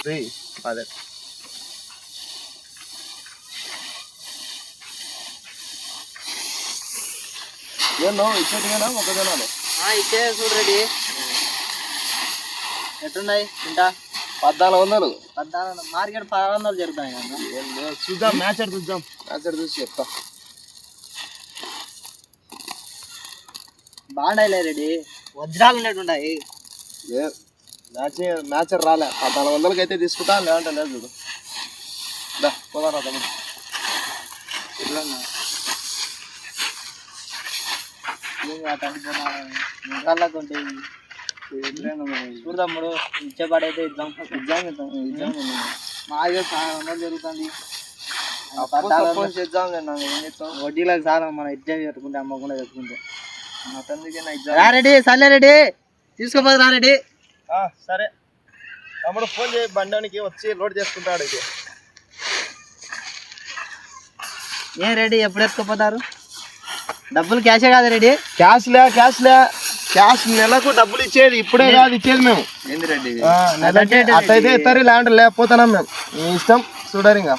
అదే ఏమో ఇచ్చేటివేనా మొక్కజొన్నలు ఇచ్చే చూడు రెడీ ఎట్టున్నాయి ఇంటా 1400 మార్కెట్ 1600 జరుగుతాయి కదా చూద్దాం మ్యాచ్ చూద్దాం మ్యాచ్ చూసి చెప్తా బాగుండాయిలే రెడీ వజ్రాలు ఉన్నట్టున్నాయి మ్యాచ్ రాలే 1400కి అయితే తీసుకుంటా లేదంటే లేదు చూడు పోదారా తమ్ముడు చూడమ్ముడు ఇచ్చేపాడైతే ఎగ్జామ్ మాకే 1600 జరుగుతుంది వడ్డీలకు చాలా మనం ఎగ్జామ్ పెట్టుకుంటే అమ్మకుండా పెట్టుకుంటే రెడీ సర్లే రెడీ తీసుకోపోదు రా రెడీ సరే తమ్ముడు ఫోన్ చేయి బండానికి వచ్చి లోడ్ చేసుకుంటాడు ఇది ఏం రెడీ ఎప్పుడు ఎత్తుకుపోతారు డబ్బులు క్యాషే కాదు రెడీ క్యాష్ నెలకు డబ్బులు ఇచ్చేది ఇప్పుడే కాదు ఇచ్చేది మేము ఏంది రెడ్డి అట్లయితే ఇస్తారు లేదంటే లేకపోతున్నాం మేము మీ ఇష్టం చూడరు ఇంకా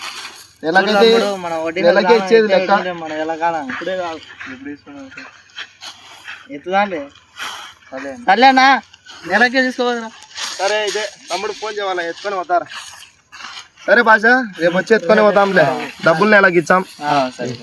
నెలకే ఇచ్చేది లెక్క మనం ఎలా కాలం ఇప్పుడే కాదు ఎప్పుడు తీసుకున్నాం ఎత్తుదాండి సర్లేనా నెలకే తీసుకోవద్దురా సరే ఇదే తమ్ముడు ఫోన్ చేయాలి ఎత్తుకొని పోతారా సరే భాష రేపు వచ్చి ఎత్తుకొని పోతాంలే డబ్బులు నెలకి ఇచ్చాం సరే